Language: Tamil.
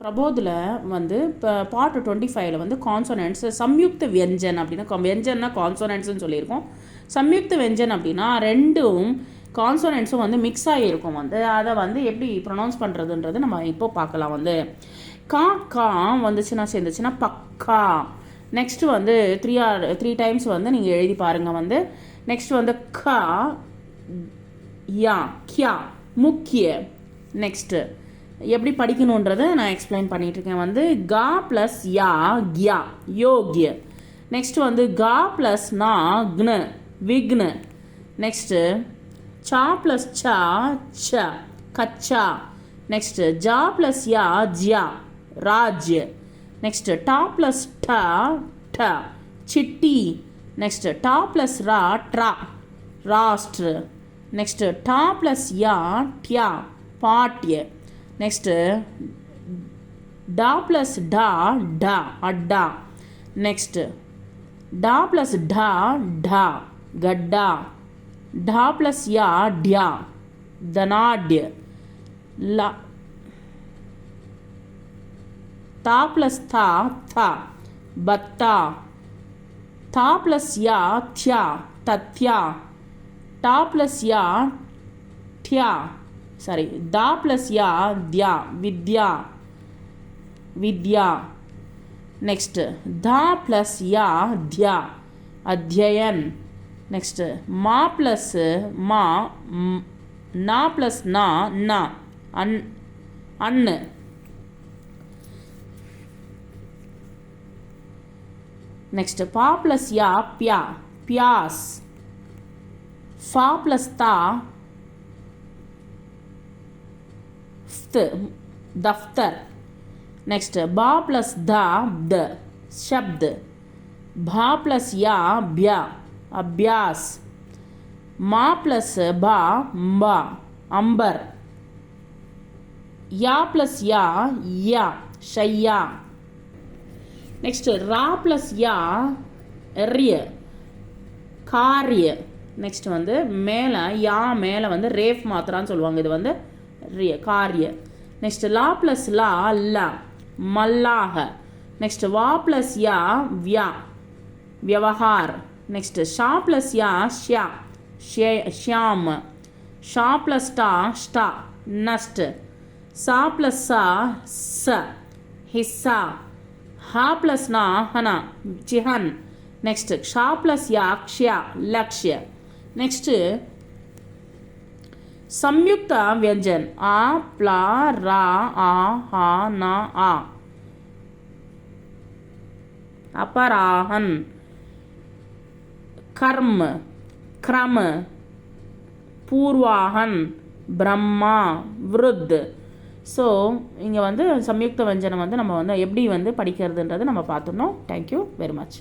பிரபோதில் வந்து இப்போ பார்ட் 25ல் வந்து கான்சோனன்ட்ஸ் சம்யுக்த வியஞ்சன் அப்படின்னா வியஞ்சன்னா கான்சோனன்ட்ஸ்னு சொல்லியிருக்கோம். சம்யுக்த வியஞ்சன் அப்படின்னா ரெண்டும் கான்சோனன்ட்ஸும் வந்து மிக்ஸ் ஆகியிருக்கும். வந்து அதை வந்து எப்படி ப்ரொனவுன்ஸ் பண்ணுறதுன்றது நம்ம இப்போ பார்க்கலாம். வந்து கா வந்துச்சுன்னா சேர்ந்துச்சுன்னா பக்கா. நெக்ஸ்ட்டு வந்து த்ரீ டைம்ஸ் வந்து நீங்கள் எழுதி பாருங்கள். வந்து நெக்ஸ்ட் வந்து கா யா கியா முக்கிய. நெக்ஸ்ட்டு எப்படி படிக்கணுன்றதை நான் எக்ஸ்பிளைன் பண்ணிகிட்ருக்கேன். வந்து கா ப்ளஸ் யா கியா யோகிய. நெக்ஸ்ட் வந்து கா ப்ளஸ் நா க்ன விக்ன. நெக்ஸ்ட்டு சா ப்ளஸ் சா ச கச்சா. நெக்ஸ்ட்டு ஜா ப்ளஸ் யா ஜியா ராஜ்ய. நெக்ஸ்ட்டு டா ப்ளஸ் ட ட சிட்டி. நெக்ஸ்ட்டு டா ப்ளஸ் ரா ட்ரா ராஷ்ட்ர. நெக்ஸ்ட்டு டா ப்ளஸ் யா டியா பாட்டிய. நெக்ஸ்ட்டு டா ப்ளஸ் டா டா அட்டா. நெக்ஸ்ட்டு டா ப்ளஸ் டா டா கட்டா. டா ப்ளஸ் யா டியா தனாட்ய. லா தா ப்ளஸ் தா தா பத்தா. தா ப்ளஸ் யா தியா தத்யா. டா ப்ளஸ் யா டியா தா ப்ளஸ் யா தியா வித்யா வித்யா. நெக்ஸ்ட்டு தா ப்ளஸ் யா தியா அத்யயன். நெக்ஸ்ட்டு மா ப்ளஸ் மா நா ப்ளஸ் நா நா அன்னு. நெக்ஸ்ட் பா ப்ளஸ் யா பியா பியாஸ். ஃபா ப்ளஸ் தா दफ्तर. नेक्स्ट बा प्लस द द शब्द. भा प्लस या ब्या अभ्यास. मा प्लस बा mbा अंबर. या प्लस या शैया. नेक्स्ट रा प्लस या रिय कार्य. नेक्स्ट வந்து மேல யா மேல வந்து ரேஃப் மாத்திரான்னு சொல்லுவாங்க. இது வந்து कार्य. नेक्स्ट ला प्लस ला ला मल्लाह. नेक्स्ट वा प्लस या व्या व्यवहार. नेक्स्ट शा प्लस या श्या श्याम. शा प्लस टा स्टा नष्ट. सा प्लस सा स हिस्सा. हा प्लस ना हना चिहन. नेक्स्ट क्षा प्लस या क्ष्या लक्ष्य. नेक्स्ट संयुक्त व्यंजन आ प्ला रा आ हा ना आ. अपराहन कर्म क्रम पूर्वाहन ब्रह्मा वृद्ध. ஸோ இங்கே வந்து சம்யுக்த வஞ்சனம் வந்து நம்ம வந்து எப்படி வந்து படிக்கிறதுன்றது நம்ம பார்த்துடணும். Thank you very much.